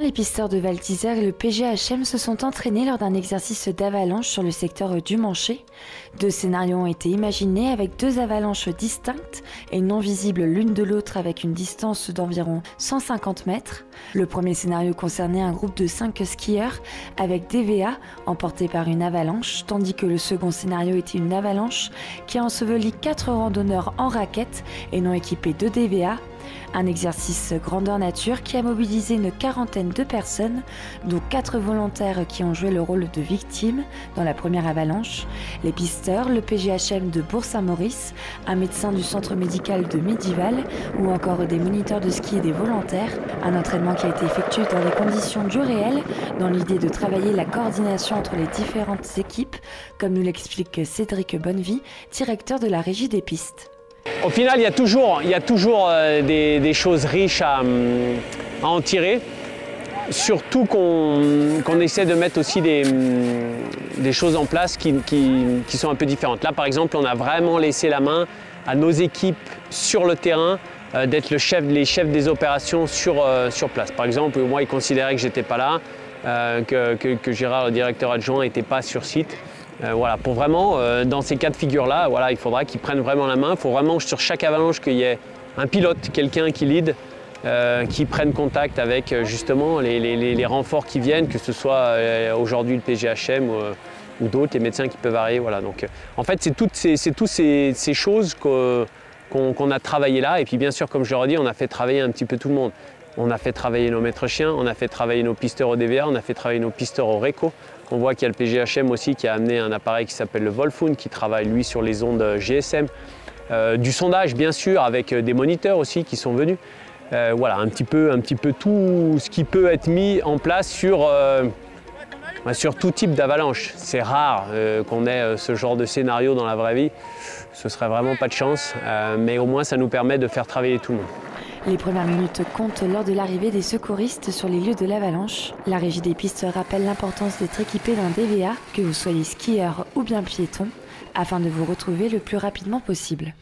les pisteurs de Val d'Isère et le PGHM se sont entraînés lors d'un exercice d'avalanche sur le secteur du Manché. 2 scénarios ont été imaginés avec 2 avalanches distinctes et non visibles l'une de l'autre avec une distance d'environ 150 mètres. Le premier scénario concernait un groupe de 5 skieurs avec DVA emportés par une avalanche, tandis que le second scénario était une avalanche qui a enseveli 4 randonneurs en raquettes et non équipés de DVA. Un exercice grandeur nature qui a mobilisé une quarantaine de personnes, dont 4 volontaires qui ont joué le rôle de victimes dans la première avalanche, les pisteurs, le PGHM de Bourg-Saint-Maurice, un médecin du centre médical de Médival ou encore des moniteurs de ski et des volontaires. Un entraînement qui a été effectué dans les conditions du réel, dans l'idée de travailler la coordination entre les différentes équipes, comme nous l'explique Cédric Bonnevie, directeur de la régie des pistes. Au final, il y a toujours des choses riches à en tirer. Surtout qu'on essaie de mettre aussi des choses en place qui sont un peu différentes. Là, par exemple, on a vraiment laissé la main à nos équipes sur le terrain d'être les chefs des opérations sur place. Par exemple, moi, ils considéraient que je n'étais pas là, que Gérard, le directeur adjoint, n'était pas sur site. Voilà, pour vraiment, dans ces cas de figure-là, voilà, il faudra qu'ils prennent vraiment la main. Il faut vraiment sur chaque avalanche qu'il y ait un pilote, quelqu'un qui lead, qui prenne contact avec justement les renforts qui viennent, que ce soit aujourd'hui le PGHM ou d'autres, les médecins qui peuvent arriver. Voilà. Donc, en fait, c'est toutes ces choses qu'on a travaillé là. Et puis bien sûr, comme je leur ai dit, on a fait travailler un petit peu tout le monde. On a fait travailler nos maîtres chiens, on a fait travailler nos pisteurs au DVA, on a fait travailler nos pisteurs au RECO. On voit qu'il y a le PGHM aussi qui a amené un appareil qui s'appelle le Volfoon, qui travaille lui sur les ondes GSM. Du sondage bien sûr, avec des moniteurs aussi qui sont venus. Voilà, un petit peu tout ce qui peut être mis en place sur tout type d'avalanche. C'est rare qu'on ait ce genre de scénario dans la vraie vie. Ce serait vraiment pas de chance, mais au moins ça nous permet de faire travailler tout le monde. Les premières minutes comptent lors de l'arrivée des secouristes sur les lieux de l'avalanche. La régie des pistes rappelle l'importance d'être équipé d'un DVA, que vous soyez skieur ou bien piéton, afin de vous retrouver le plus rapidement possible.